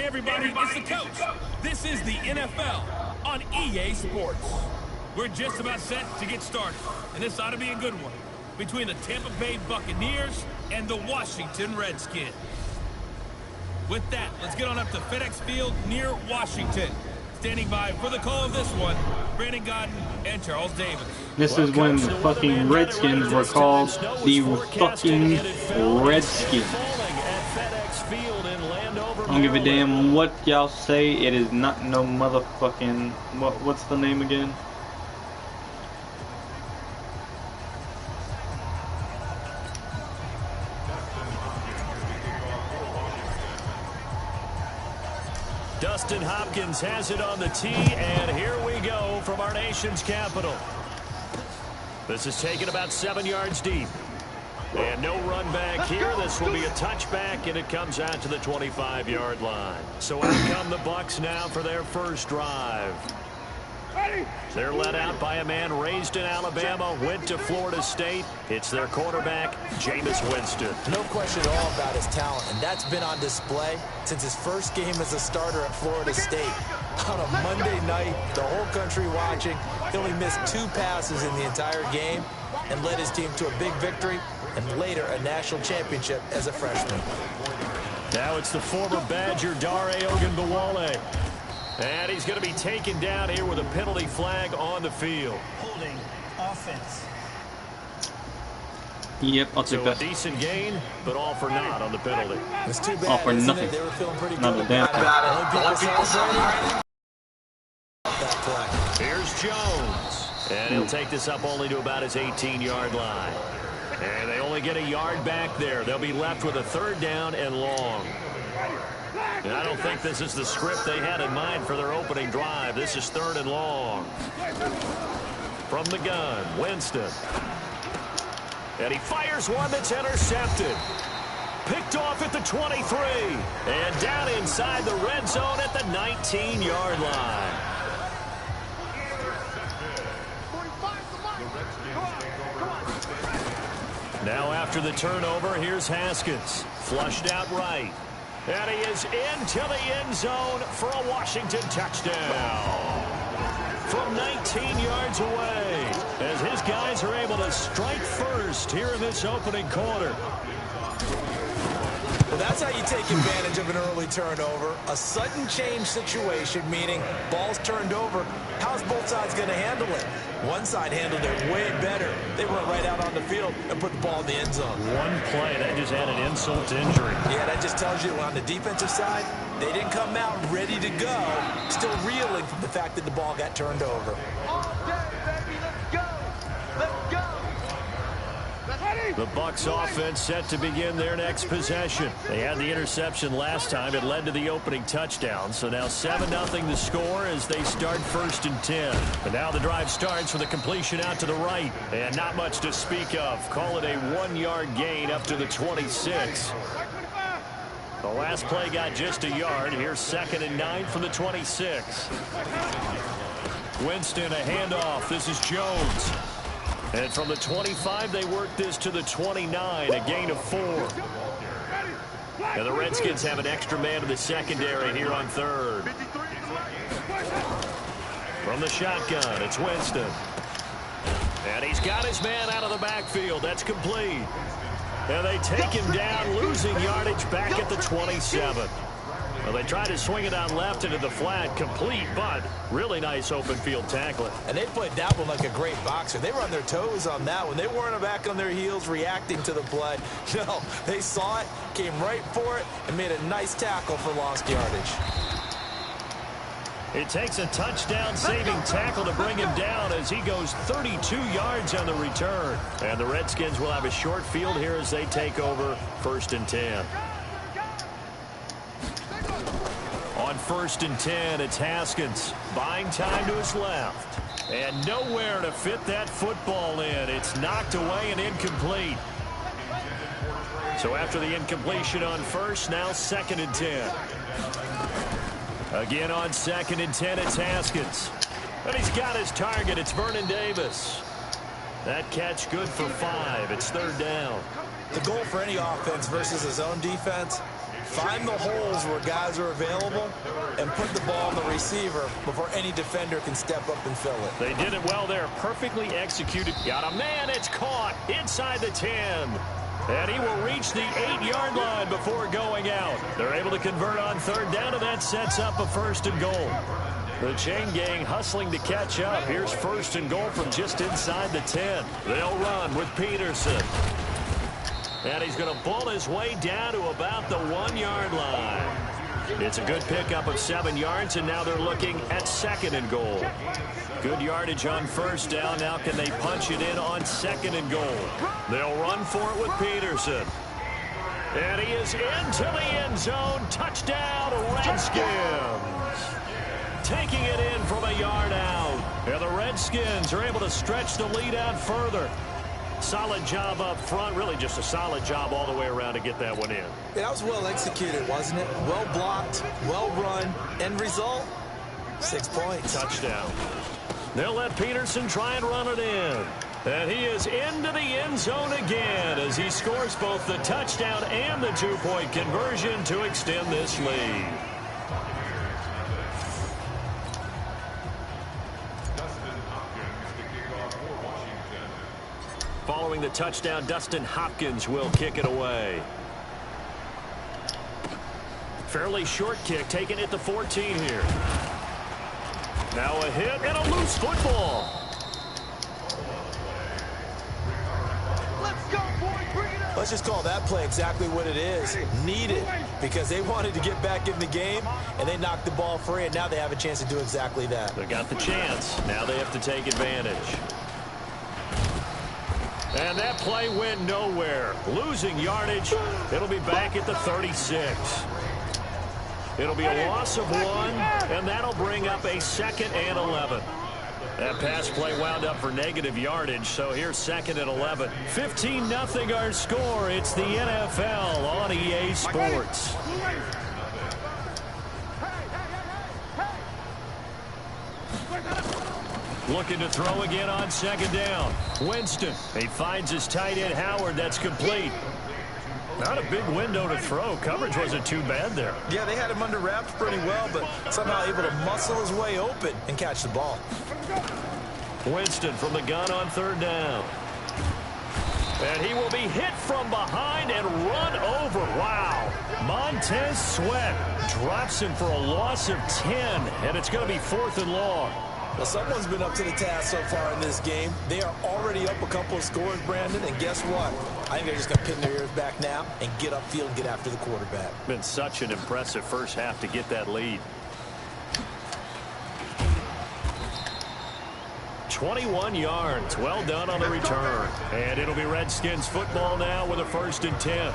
Hey everybody, it's the coach. This is the NFL on EA Sports. We're just about set to get started, and this ought to be a good one between the Tampa Bay Buccaneers and the Washington Redskins. With that, let's get on up to FedEx Field near Washington. Standing by for the call of this one, Brandon Godden and Charles Davis. This is when the fucking Redskins were called the fucking Redskins. I don't give a damn what y'all say. It is not no motherfucking... What's the name again? Dustin Hopkins has it on the tee, and here we go from our nation's capital. This is taken about 7 yards deep. And no run back here. This will be a touchback, and it comes out to the 25-yard line. So out come the Bucs now for their first drive. They're led out by a man raised in Alabama, went to Florida State. It's their quarterback, Jameis Winston. No question at all about his talent, and that's been on display since his first game as a starter at Florida State. On a Monday night, the whole country watching, he only missed 2 passes in the entire game and led his team to a big victory and later a national championship as a freshman. Now it's the former Badger Dare Ogunbowale. And he's going to be taken down here with a penalty flag on the field. Holding offense. Yep, I'll take that. So a decent gain, but all for naught on the penalty. It's too bad, all for nothing. They were feeling pretty Not good a damn thing. Here's Jones. And he'll take this up only to about his 18-yard line. And they only get a yard back there. They'll be left with a 3rd down and long. And I don't think this is the script they had in mind for their opening drive. This is 3rd and long. From the gun, Winston. And he fires one that's intercepted. Picked off at the 23. And down inside the red zone at the 19-yard line. Now after the turnover, here's Haskins. Flushed out right. And he is into the end zone for a Washington touchdown. From 19 yards away, as his guys are able to strike first here in this opening quarter. Well, that's how you take advantage of an early turnover. A sudden change situation, meaning ball's turned over. How's both sides going to handle it? One side handled it way better. They went right out on the field and put the ball in the end zone. One play, that just had an insult to injury. Yeah, that just tells you on the defensive side, they didn't come out ready to go, still reeling from the fact that the ball got turned over. The Bucs offense set to begin their next possession. They had the interception last time. It led to the opening touchdown. So now 7-0 the score as they start 1st and 10. But now the drive starts with a completion out to the right. And not much to speak of. Call it a 1-yard gain up to the 26. The last play got just a yard. Here's 2nd and 9 from the 26. Winston, a handoff. This is Jones. And from the 25, they work this to the 29, a gain of 4. And the Redskins have an extra man in the secondary here on 3rd. From the shotgun, it's Winston. And he's got his man out of the backfield. That's complete. And they take him down, losing yardage back at the 27. Well, they tried to swing it out left into the flat, complete, but really nice open field tackling. And they played that one like a great boxer. They were on their toes on that one. They weren't back on their heels reacting to the play. No, they saw it, came right for it, and made a nice tackle for lost yardage. It takes a touchdown-saving tackle to bring him down as he goes 32 yards on the return. And the Redskins will have a short field here as they take over 1st and 10. On 1st and 10, it's Haskins. Buying time to his left. And nowhere to fit that football in. It's knocked away and incomplete. So after the incompletion on 1st, now 2nd and 10. Again on 2nd and 10, it's Haskins. And he's got his target. It's Vernon Davis. That catch good for 5. It's 3rd down. The goal for any offense versus his own defense, Find the holes where guys are available and put the ball on the receiver before any defender can step up and fill it. They did it well there. Perfectly executed. Got a man. It's caught inside the 10. And he will reach the 8-yard line before going out. They're able to convert on third down, and that sets up a 1st and goal. The chain gang hustling to catch up. Here's 1st and goal from just inside the 10. They'll run with Peterson. And he's going to pull his way down to about the 1-yard line. It's a good pickup of 7 yards, and now they're looking at 2nd and goal. Good yardage on 1st down. Now can they punch it in on 2nd and goal? They'll run for it with Peterson. And he is into the end zone. Touchdown, Redskins. Taking it in from a yard out. And the Redskins are able to stretch the lead out further. Solid job up front. Really just a solid job all the way around to get that one in. Yeah, that was well executed, wasn't it? Well blocked, well run. End result, 6 points. Touchdown. They'll let Peterson try and run it in. And he is into the end zone again as he scores both the touchdown and the 2-point conversion to extend this lead. Following the touchdown, Dustin Hopkins will kick it away. Fairly short kick, taken at the 14 here. Now a hit and a loose football. Let's just call that play exactly what it is. Needed, because they wanted to get back in the game, and they knocked the ball free, and now they have a chance to do exactly that. They got the chance. Now they have to take advantage. And that play went nowhere. Losing yardage. It'll be back at the 36. It'll be a loss of 1, and that'll bring up a 2nd and 11. That pass play wound up for negative yardage, so here's 2nd and 11. 15-0 our score. It's the NFL on EA Sports. Looking to throw again on 2nd down. Winston. He finds his tight end, Howard. That's complete. Not a big window to throw. Coverage wasn't too bad there. Yeah, they had him under wraps pretty well, but somehow able to muscle his way open and catch the ball. Winston from the gun on 3rd down. And he will be hit from behind and run over. Wow. Montez Sweat drops him for a loss of 10, and it's going to be 4th and long. Well, someone's been up to the task so far in this game. They are already up a couple of scores, Brandon, and guess what? I think they're just going to pin their ears back now and get upfield and get after the quarterback. Been such an impressive first half to get that lead. 21 yards. Well done on the return. And it'll be Redskins football now with a 1st and 10.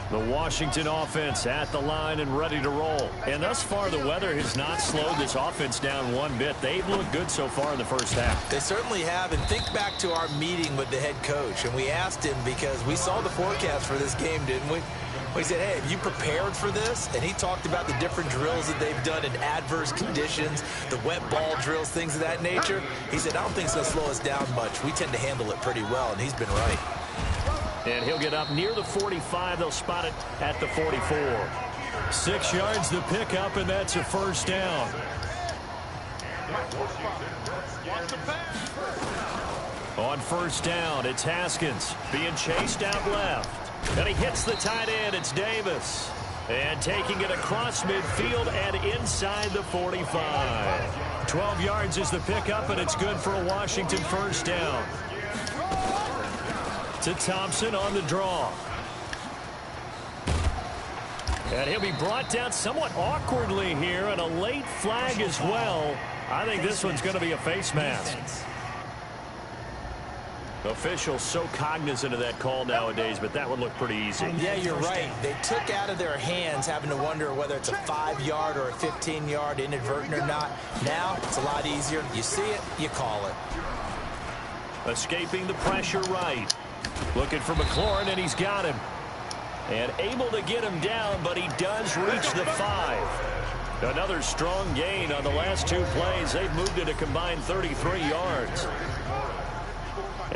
The Washington offense at the line and ready to roll. And thus far, the weather has not slowed this offense down one bit. They've looked good so far in the first half. They certainly have. And think back to our meeting with the head coach. And we asked him because we saw the forecast for this game, didn't we? We said, hey, have you prepared for this? And he talked about the different drills that they've done in adverse conditions, the wet ball drills, things of that nature. He said, I don't think it's going to slow us down much. We tend to handle it pretty well, and he's been right. And he'll get up near the 45. They'll spot it at the 44. 6 yards to pick up, and that's a 1st down. On 1st down, it's Haskins being chased out left. And he hits the tight end. It's Davis. And taking it across midfield and inside the 45. 12 yards is the pickup, and it's good for a Washington 1st down. To Thompson on the draw. And he'll be brought down somewhat awkwardly here, and a late flag as well. I think this one's going to be a face mask. Officials so cognizant of that call nowadays, but that would look pretty easy. Yeah, you're right. They took out of their hands having to wonder whether it's a 5-yard or a 15-yard inadvertent or not. Now it's a lot easier. You see it, you call it. Escaping the pressure right. Looking for McLaurin, and he's got him. And able to get him down, but he does reach the 5. Another strong gain on the last 2 plays. They've moved it a combined 33 yards.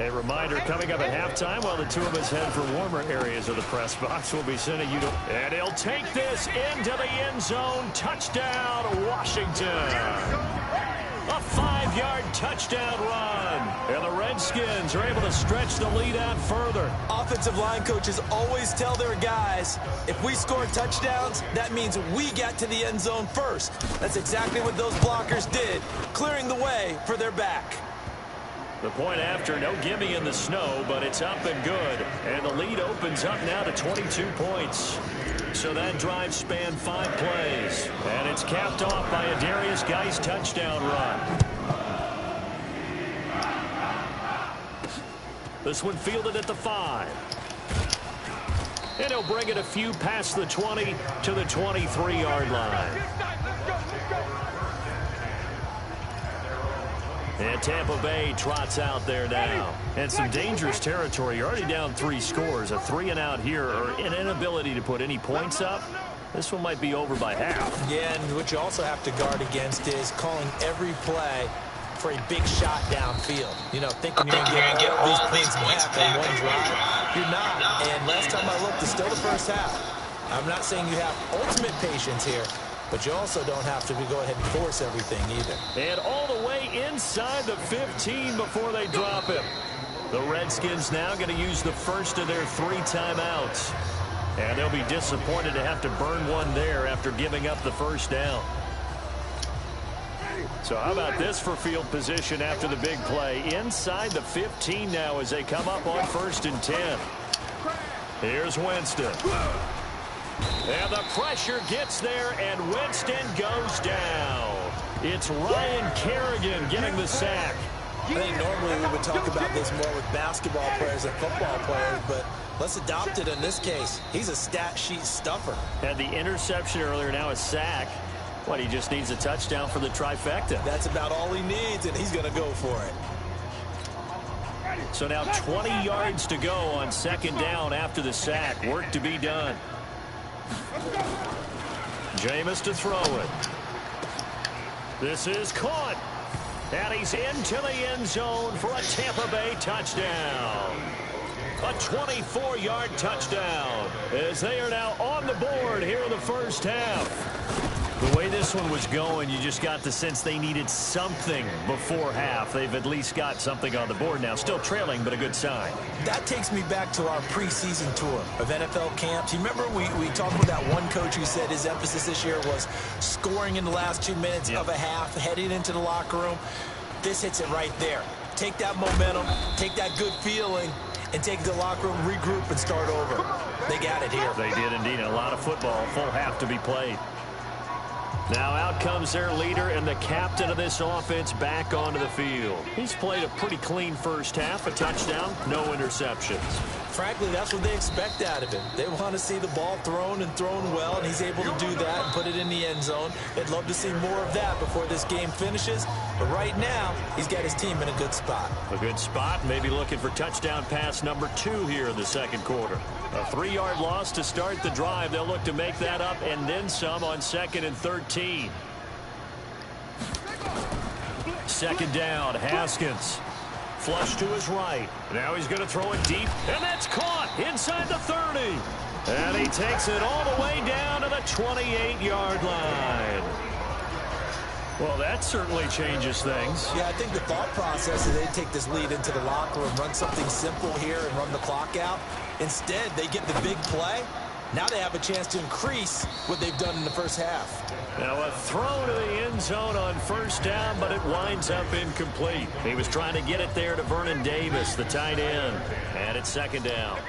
A reminder, coming up at halftime, while the two of us head for warmer areas of the press box, we'll be sending you to... And he'll take this into the end zone. Touchdown, Washington. A 5-yard touchdown run. And the Redskins are able to stretch the lead out further. Offensive line coaches always tell their guys, if we score touchdowns, that means we got to the end zone first. That's exactly what those blockers did, clearing the way for their back. The point after, no gimme in the snow, but it's up and good. And the lead opens up now to 22 points. So that drive spanned 5 plays. And it's capped off by a Darius Geis touchdown run. This one fielded at the 5. And he'll bring it a few past the 20 to the 23-yard line. And Tampa Bay trots out there now. And some dangerous territory. You're already down 3 scores. A 3-and-out here, or an inability to put any points up. This one might be over by half. Yeah, and what you also have to guard against is calling every play for a big shot downfield. You know, thinking you're going to get all these points back on one drive. You're not. And last time I looked, it's still the first half. I'm not saying you have ultimate patience here, but you also don't have to go ahead and force everything either. And all the way inside the 15 before they drop him. The Redskins now going to use the first of their 3 timeouts. And they'll be disappointed to have to burn one there after giving up the first down. So how about this for field position after the big play? Inside the 15 now as they come up on 1st and 10. Here's Winston. And the pressure gets there, and Winston goes down. It's Ryan Kerrigan getting the sack. I think normally we would talk about this more with basketball players and football players, but let's adopt it in this case. He's a stat sheet stuffer. Had the interception earlier, now a sack. What, he just needs a touchdown for the trifecta. That's about all he needs, and he's going to go for it. So now 20 yards to go on 2nd down after the sack. Work to be done. Jameis to throw it. This is caught. And he's into the end zone for a Tampa Bay touchdown. A 24-yard touchdown as they are now on the board here in the first half. The way this one was going, you just got the sense they needed something before half. They've at least got something on the board now. Still trailing, but a good sign. That takes me back to our preseason tour of NFL camps. You remember we talked with that one coach who said his emphasis this year was scoring in the last 2 minutes of a half, heading into the locker room. This hits it right there. Take that momentum, take that good feeling, and take the locker room, regroup, and start over. They got it here. They did indeed. And a lot of football, full half to be played. Now out comes their leader and the captain of this offense back onto the field. He's played a pretty clean first half, a touchdown, no interceptions. Frankly, that's what they expect out of him. They want to see the ball thrown and thrown well, and he's able to do that and put it in the end zone. They'd love to see more of that before this game finishes. But right now, he's got his team in a good spot. A good spot, maybe looking for touchdown pass number 2 here in the 2nd quarter. A 3-yard loss to start the drive. They'll look to make that up and then some on 2nd and 13. 2nd down, Haskins. Flush to his right. Now he's going to throw it deep, and that's caught inside the 30. And he takes it all the way down to the 28-yard line. Well, that certainly changes things. Yeah, I think the thought process is they'd take this lead into the locker room, run something simple here, and run the clock out. Instead, they get the big play. Now they have a chance to increase what they've done in the first half. Now a throw to the end zone on 1st down, but it winds up incomplete. He was trying to get it there to Vernon Davis, the tight end. And it's 2nd down.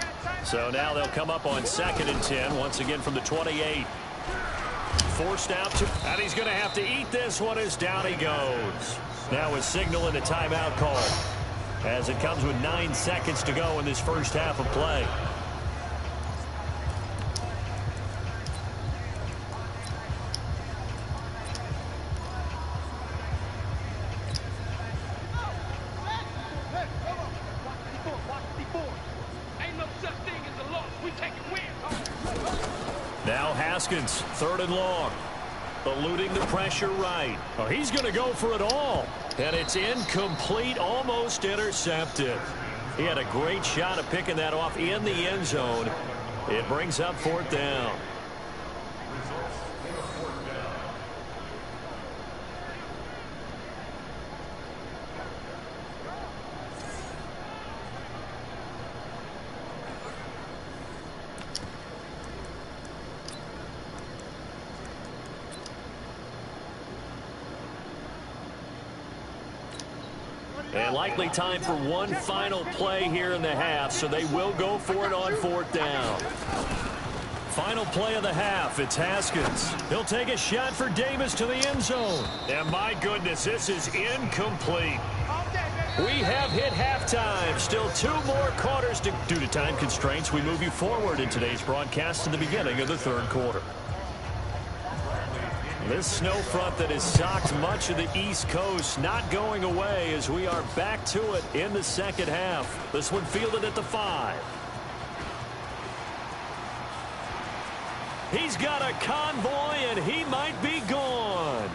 So now they'll come up on 2nd and 10, once again from the 28. Forced out to, and he's going to have to eat this one as down he goes. Now a signal and a timeout call as it comes with 9 seconds to go in this first half of play. Now Haskins, 3rd and long. Eluding the pressure right. Oh, he's going to go for it all. And it's incomplete, almost intercepted. He had a great shot of picking that off in the end zone. It brings up 4th down. And likely time for one final play here in the half, so they will go for it on 4th down. Final play of the half, it's Haskins. He'll take a shot for Davis to the end zone. And my goodness, this is incomplete. We have hit halftime. Still 2 more quarters due to time constraints. We move you forward in today's broadcast to the beginning of the 3rd quarter. This snow front that has socked much of the East Coast not going away as we are back to it in the 2nd half. This one fielded at the 5. He's got a convoy and he might be gone.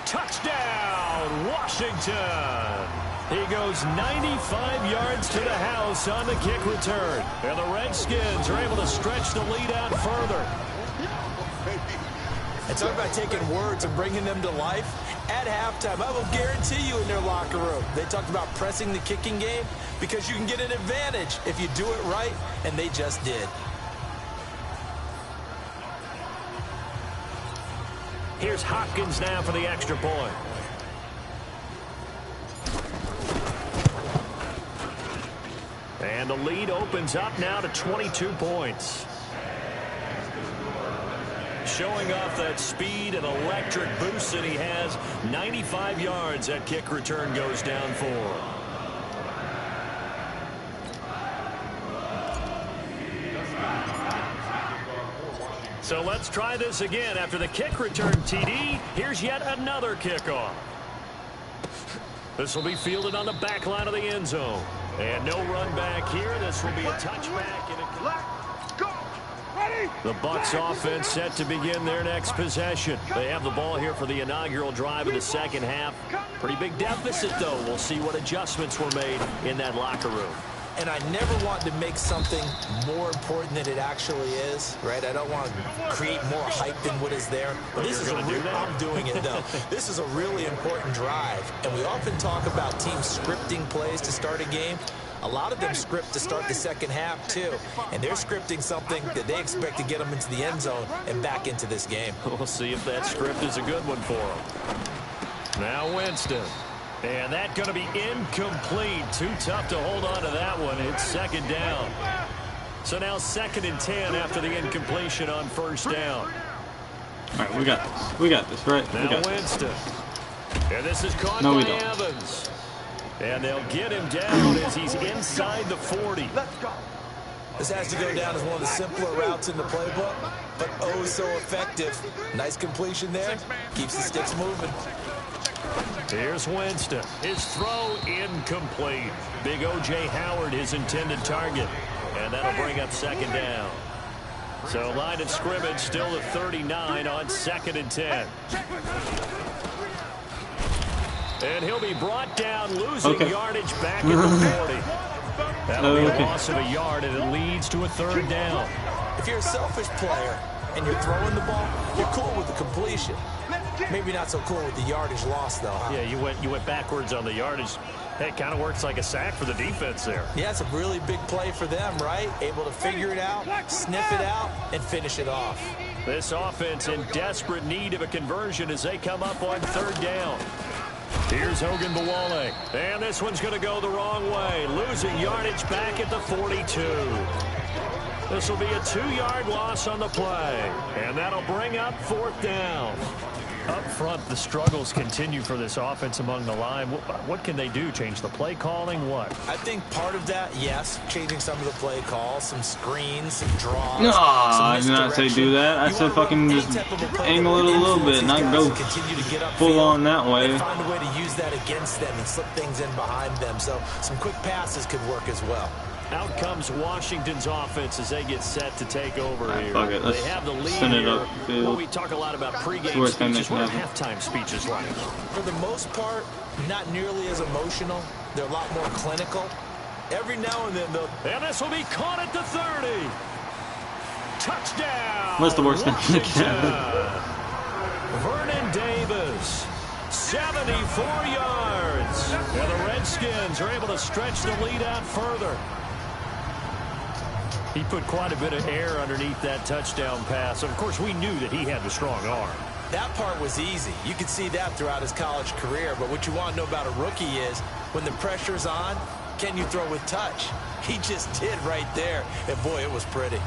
Touchdown, Washington. He goes 95 yards to the house on the kick return. And the Redskins are able to stretch the lead out further. And talk about taking words and bringing them to life. At halftime, I will guarantee you in their locker room, they talked about pressing the kicking game because you can get an advantage if you do it right, and they just did. Here's Hopkins now for the extra point. And the lead opens up now to 22 points. Showing off that speed and electric boost that he has. 95 yards that kick return goes down for. So let's try this again. After the kick return TD, here's yet another kickoff. This will be fielded on the back line of the end zone. And no run back here. This will be a touchback. The Bucs offense set to begin their next possession. They have the ball here for the inaugural drive of the 2nd half. Pretty big deficit, though. We'll see what adjustments were made in that locker room. And I never want to make something more important than it actually is, right? I don't want to create more hype than what is there. But this is I'm doing it, though. This is a really important drive. And we often talk about teams scripting plays to start a game. A lot of them script to start the 2nd half, too. And they're scripting something that they expect to get them into the end zone and back into this game. We'll see if that script is a good one for them. Now Winston. And that's going to be incomplete. Too tough to hold on to that one. It's 2nd down. So now 2nd and 10 after the incompletion on 1st down. All right, we got this. We got this, right? Now Winston. And this is caught by Evans. And they'll get him down as he's inside the 40. Let's go. This has to go down as one of the simpler routes in the playbook, but oh so effective. Nice completion there. Keeps the sticks moving. Here's Winston. His throw incomplete. Big O.J. Howard, his intended target. And that'll bring up 2nd down. So line of scrimmage still at 39 on 2nd and 10. And he'll be brought down, losing yardage back at the 40. That'll be a loss of a yard, and it leads to a 3rd down. If you're a selfish player and you're throwing the ball, you're cool with the completion. Maybe not so cool with the yardage loss, though, huh? Yeah, you went backwards on the yardage. Hey, it kind of works like a sack for the defense there. Yeah, it's a really big play for them, right? Able to figure it out, sniff it out, and finish it off. This offense in desperate need of a conversion as they come up on 3rd down. Here's Hogan Bawale. And this one's going to go the wrong way. Losing yardage back at the 42. This will be a 2-yard loss on the play. And that'll bring up 4th down. Up front, the struggles continue for this offense among the line. What can they do? Change the play calling? What? I think part of that, yes, changing some of the play calls, some screens, some draws. No, I did not say do that. I said fucking just angle it a little bit, not go full on that way. Find a way to use that against them and slip things in behind them. So some quick passes could work as well. Out comes Washington's offense as they get set to take over here. Fuck it. They have the lead send it here. upfield. Well, we talk a lot about pregame speeches. What are halftime speeches like? For the most part, not nearly as emotional. They're a lot more clinical. Every now and then, though. And this will be caught at the 30. Touchdown. What's the worst thing to get? Vernon Davis, 74 yards. And the Redskins are able to stretch the lead out further. He put quite a bit of air underneath that touchdown pass. Of course, we knew that he had the strong arm. That part was easy. You could see that throughout his college career. But what you want to know about a rookie is when the pressure's on, can you throw with touch? He just did right there. And, boy, it was pretty.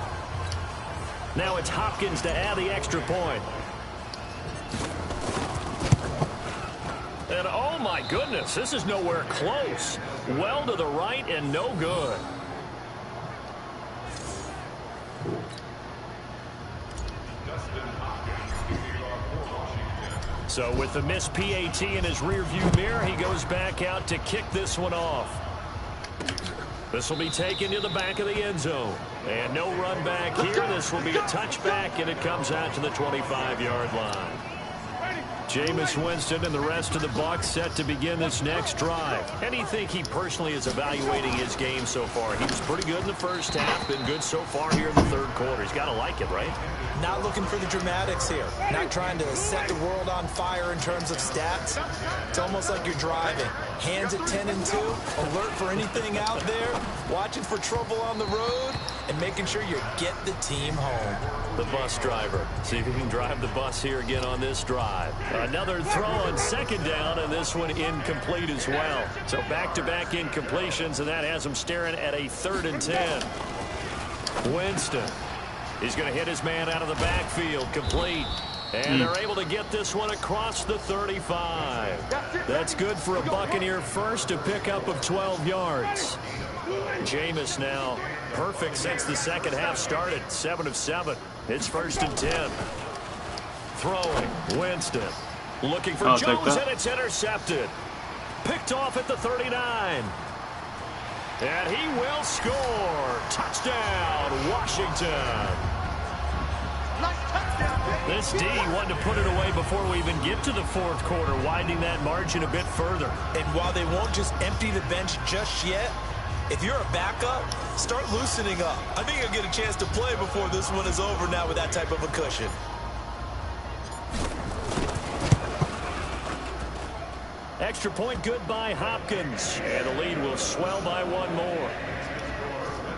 Now it's Hopkins to add the extra point. And, oh, my goodness, this is nowhere close. Well to the right and no good. So with the missed PAT in his rearview mirror, he goes back out to kick this one off. This will be taken to the back of the end zone. And no run back here. This will be a touchback, and it comes out to the 25-yard line. Jameis Winston and the rest of the Bucs set to begin this next drive. How do you think he personally is evaluating his game so far? He was pretty good in the first half, been good so far here in the third quarter. He's got to like it, right? Not looking for the dramatics here. Not trying to set the world on fire in terms of stats. It's almost like you're driving. Hands at 10 and 2, alert for anything out there, watching for trouble on the road, and making sure you get the team home. The bus driver. See if he can drive the bus here again on this drive. Another throw on second down, and this one incomplete as well. So back-to-back incompletions, and that has him staring at a 3rd and 10. Winston. He's going to hit his man out of the backfield, complete. And they're able to get this one across the 35. That's good for a Buccaneer first, a pickup of 12 yards. Jameis now perfect since the second half started, 7 of 7. It's 1st and 10. Throwing, Winston. Looking for Jones, and it's intercepted. Picked off at the 39. And he will score. Touchdown, Washington. This D wanted to put it away before we even get to the fourth quarter, widening that margin a bit further. And while they won't just empty the bench just yet, if you're a backup, start loosening up. I think you'll get a chance to play before this one is over now with that type of a cushion. Extra point good by Hopkins. And the lead will swell by one more.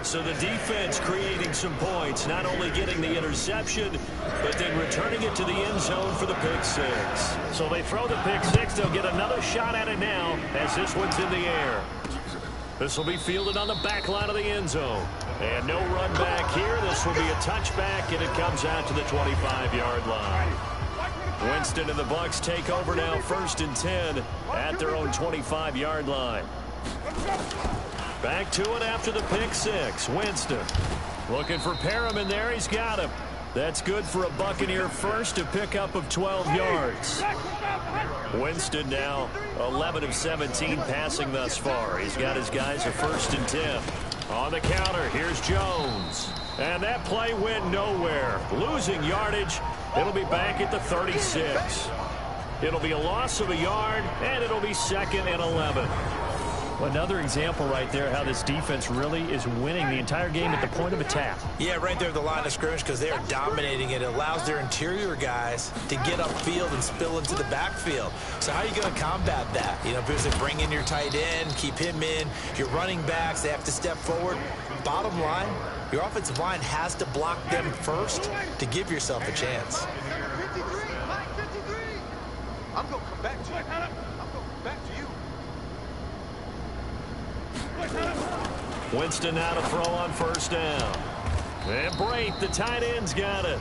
So the defense creating some points, not only getting the interception, but then returning it to the end zone for the pick six. So they throw the pick six. They'll get another shot at it now as this one's in the air. This will be fielded on the back line of the end zone. And no run back here. This will be a touchback, and it comes out to the 25-yard line. Winston and the Bucs take over now, 1st and 10 at their own 25-yard line. Back to it after the pick six. Winston looking for Perriman there. He's got him. That's good for a Buccaneer first, a pickup of 12 yards. Winston now 11 of 17 passing thus far. He's got his guys a 1st and 10. On the counter, here's Jones. And that play went nowhere. Losing yardage. It'll be back at the 36. It'll be a loss of a yard, and it'll be 2nd and 11. Another example right there how this defense really is winning the entire game at the point of attack. Yeah, right there at the line of scrimmage because they are dominating it. It allows their interior guys to get upfield and spill into the backfield. So how are you going to combat that? You know, because they bring in your tight end, keep him in. Your running backs, they have to step forward. Bottom line, your offensive line has to block them first to give yourself a chance. 53, Mike 53. I'm going to come back to you. I'm going to come back to you. Winston now to throw on 1st down. And Brate, the tight end's got it.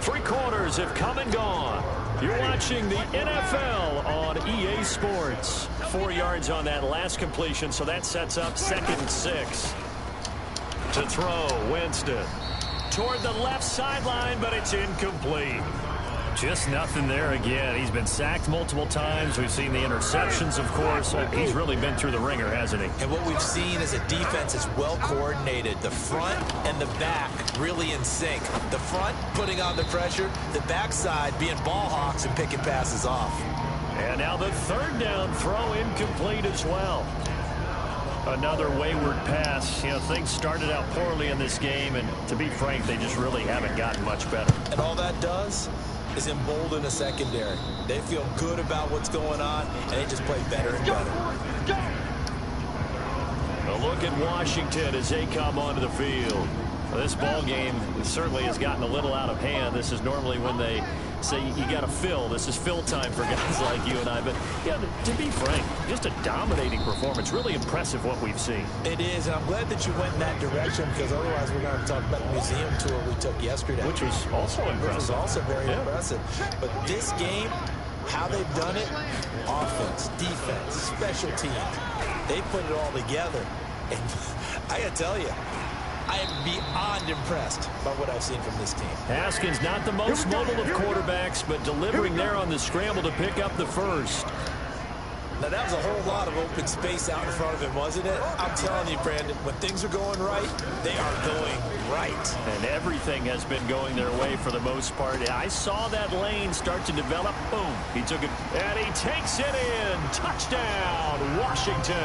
3 quarters have come and gone. You're watching the NFL on EA Sports. 4 yards on that last completion, so that sets up 2nd and 6. To throw, Winston. Toward the left sideline, but it's incomplete. Just nothing there again. He's been sacked multiple times. We've seen the interceptions, of course. He's really been through the ringer, hasn't he? And what we've seen is a defense is well coordinated. The front and the back really in sync. The front putting on the pressure. The backside being ball hawks and picking passes off. And now the third down throw incomplete as well. Another wayward pass. You know, things started out poorly in this game, and to be frank, they just really haven't gotten much better. And all that does is embolden the secondary. They feel good about what's going on, and they just play better and better. A look at Washington as they come onto the field. This ball game certainly has gotten a little out of hand. This is normally when they say you got to fill. This is fill time for guys like you and I. But, yeah, to be frank, just a dominating performance. Really impressive what we've seen. It is, and I'm glad that you went in that direction, because otherwise we're going to talk about the museum tour we took yesterday. Which was also impressive. Which was also very impressive. But this game, how they've done it, offense, defense, special teams, they put it all together. And I got to tell you, I am beyond impressed by what I've seen from this team. Haskins not the most mobile of quarterbacks, but delivering there on the scramble to pick up the first. Now, that was a whole lot of open space out in front of him, wasn't it? I'm telling you, Brandon, when things are going right, they are going right. And everything has been going their way for the most part. I saw that lane start to develop. Boom. He took it, and he takes it in. Touchdown, Washington.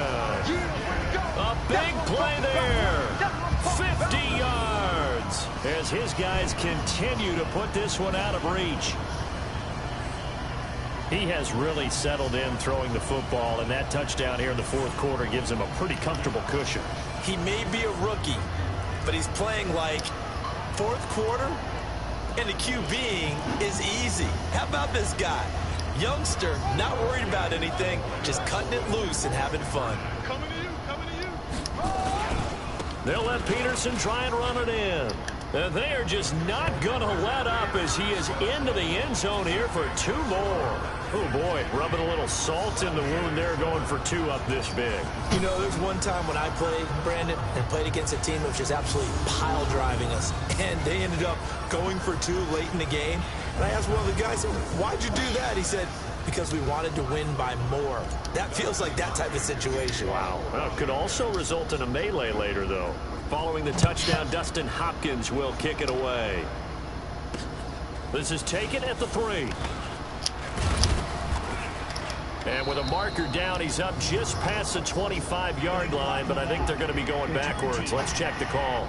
A big play there. 50 yards as his guys continue to put this one out of reach. He has really settled in throwing the football, and that touchdown here in the fourth quarter gives him a pretty comfortable cushion. He may be a rookie, but he's playing like fourth quarter, and the QBing is easy. How about this guy? Youngster, not worried about anything, just cutting it loose and having fun. Coming to you, coming to you. They'll let Peterson try and run it in. And they are just not going to let up as he is into the end zone here for two more. Oh, boy, rubbing a little salt in the wound there, going for two up this big. You know, there's one time when I played, Brandon, and played against a team that was just absolutely pile driving us, and they ended up going for two late in the game. And I asked one of the guys, why'd you do that? He said, because we wanted to win by more. That feels like that type of situation. Wow. Well, it could also result in a melee later, though. Following the touchdown, Dustin Hopkins will kick it away. This is taken at the 3. And with a marker down, he's up just past the 25-yard line, but I think they're going to be going backwards. Let's check the call.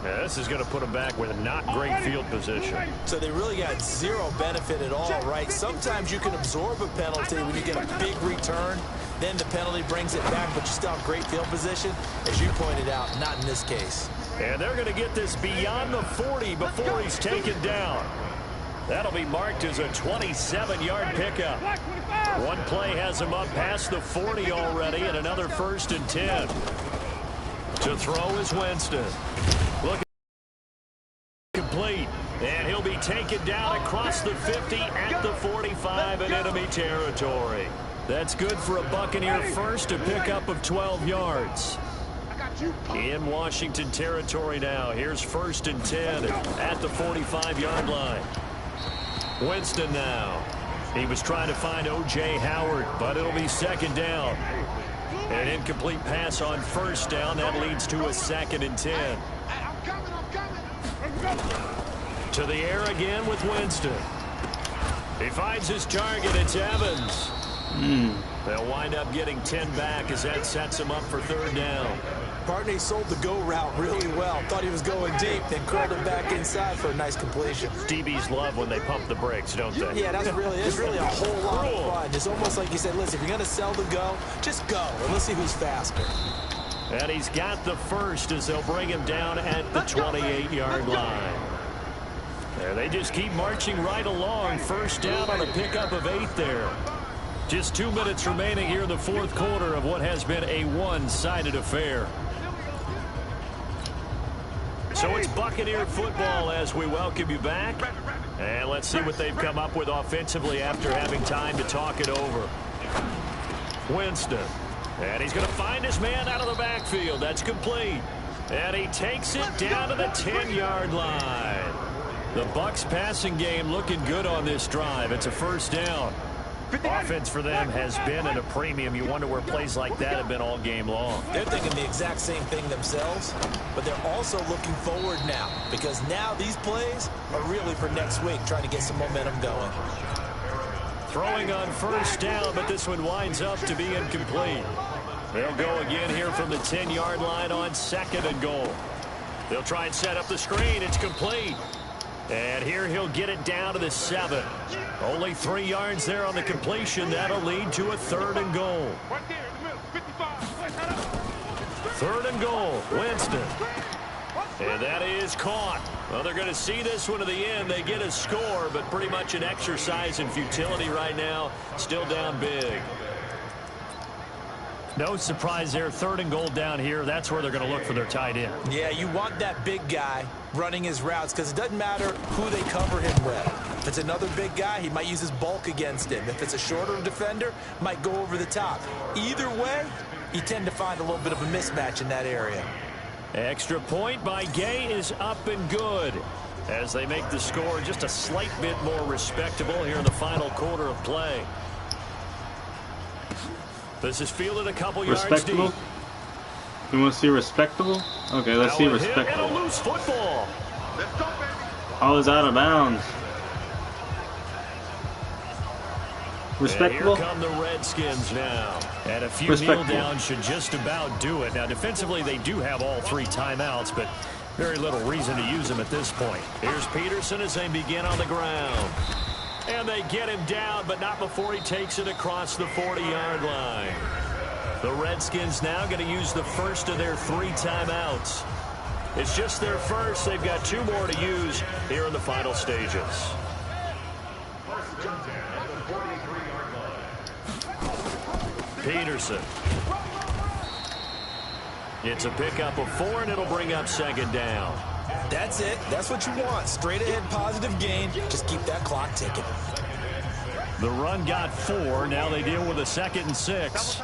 Yeah, this is going to put them back with not great field position. So they really got zero benefit at all, right? Sometimes you can absorb a penalty when you get a big return. Then the penalty brings it back, but you still have great field position. As you pointed out, not in this case. And they're going to get this beyond the 40 before he's taken down. That'll be marked as a 27-yard pickup. One play has him up past the 40 already, and another 1st and 10. To throw is Winston. Look, complete. And he'll be taken down across the 50 at the 45 in enemy territory. That's good for a Buccaneer first, a pickup of 12 yards. In Washington territory now. Here's 1st and 10 at the 45-yard line. Winston now. He was trying to find O.J. Howard, but it'll be 2nd down. An incomplete pass on 1st down. That leads to a 2nd and 10. To the air again with Winston. He finds his target. It's Evans. They'll wind up getting 10 back as that sets him up for 3rd down. Partner sold the go route really well. Thought he was going deep, then curled it back inside for a nice completion. DBs love when they pump the brakes, don't they? Yeah, it's really a whole lot of fun. It's almost like you said, listen, if you're going to sell the go, just go, and let's see who's faster. And he's got the first as they'll bring him down at the 28-yard line. There, they just keep marching right along. 1st down on a pickup of 8 there. Just 2 minutes remaining here in the fourth quarter of what has been a one-sided affair. So it's Buccaneer football as we welcome you back. And let's see what they've come up with offensively after having time to talk it over. Winston. And he's going to find his man out of the backfield. That's complete. And he takes it down to the 10-yard line. The Bucs passing game looking good on this drive. It's a 1st down. Offense for them has been at a premium. You wonder where plays like that have been all game long. They're thinking the exact same thing themselves, but they're also looking forward now, because now these plays are really for next week, trying to get some momentum going. Throwing on first down, but this one winds up to be incomplete. They'll go again here from the 10-yard line on 2nd and goal. They'll try and set up the screen. It's complete. And here he'll get it down to the 7. Only 3 yards there on the completion. That'll lead to a 3rd and goal. 3rd and goal. Winston. And that is caught. Well, they're going to see this one to the end. They get a score, but pretty much an exercise in futility right now. Still down big. No surprise there. 3rd and goal down here. That's where they're going to look for their tight end. Yeah, you want that big guy running his routes because it doesn't matter who they cover him with. If it's another big guy, he might use his bulk against him. If it's a shorter defender, might go over the top. Either way, you tend to find a little bit of a mismatch in that area. Extra point by Gay is up and good as they make the score just a slight bit more respectable here in the final quarter of play. This is fielded a couple yards deep. You want to see respectable? Okay, let's see respectable. And a loose football. Oh, it's out of bounds. Respectable. And here come the Redskins now. And a few kneel downs should just about do it. Now, defensively, they do have all 3 timeouts, but very little reason to use them at this point. Here's Peterson as they begin on the ground. And they get him down, but not before he takes it across the 40-yard line. The Redskins now going to use the first of their 3 timeouts. It's just their first. They've got 2 more to use here in the final stages. Peterson. It's a pickup of 4, and it'll bring up 2nd down. That's it. That's what you want. Straight ahead positive gain. Just keep that clock ticking. The run got 4. Now they deal with a 2nd and 6.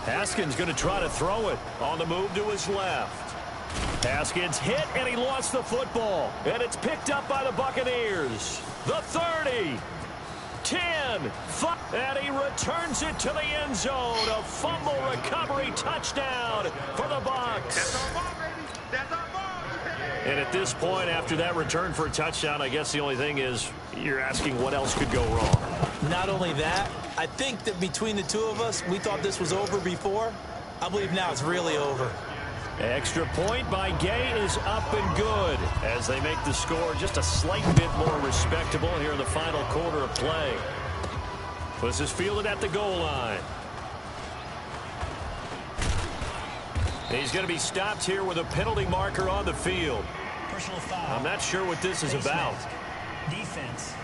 Haskins going to try to throw it on the move to his left. Haskins hit, and he lost the football. And it's picked up by the Buccaneers. The 30. 10, 5, and he returns it to the end zone. A fumble recovery touchdown for the Bucs. And at this point, after that return for a touchdown, I guess the only thing is you're asking what else could go wrong. Not only that, I think that between the 2 of us, we thought this was over before. I believe now it's really over. Extra point by Gay is up and good as they make the score just a slight bit more respectable here in the final quarter of play. This is fielded at the goal line. He's going to be stopped here with a penalty marker on the field. Personal foul. I'm not sure what this is about. Defense.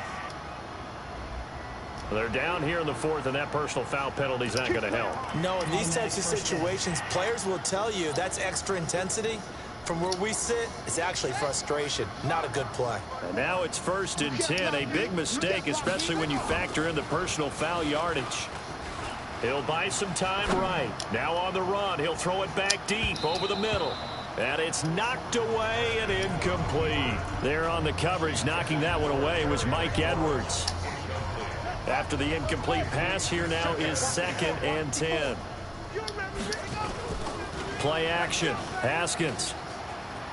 They're down here in the 4th, and that personal foul penalty is not going to help. No, in these types of situations, players will tell you that's extra intensity. From where we sit, it's actually frustration. Not a good play. And now it's 1st and 10. A big mistake, especially when you factor in the personal foul yardage. He'll buy some time right. Now on the run, he'll throw it back deep over the middle. And it's knocked away and incomplete. There on the coverage, knocking that one away was Mike Edwards. After the incomplete pass, here now is 2nd and 10. Play action. Haskins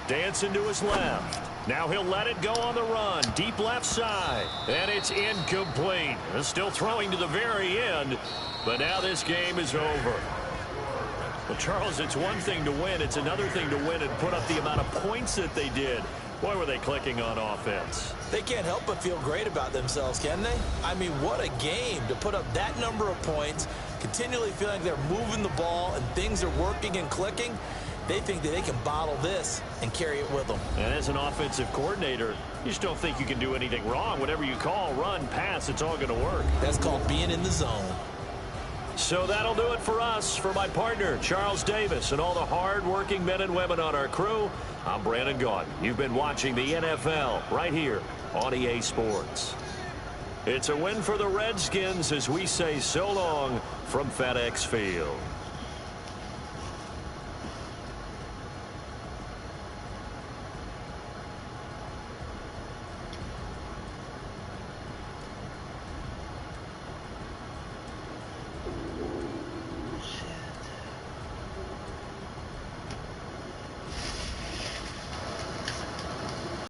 dancing to his left. Now he'll let it go on the run. Deep left side. And it's incomplete. Still throwing to the very end. But now this game is over. Well, Charles, it's one thing to win. It's another thing to win and put up the amount of points that they did. Boy, were they clicking on offense. They can't help but feel great about themselves, can they? I mean, what a game to put up that number of points, continually feeling they're moving the ball and things are working and clicking. They think that they can bottle this and carry it with them. And as an offensive coordinator, you just don't think you can do anything wrong. Whatever you call, run, pass, it's all going to work. That's called being in the zone. So that'll do it for us. For my partner, Charles Davis, and all the hard-working men and women on our crew, I'm Brandon Gaudin. You've been watching the NFL right here on EA Sports. It's a win for the Redskins as we say so long from FedEx Field.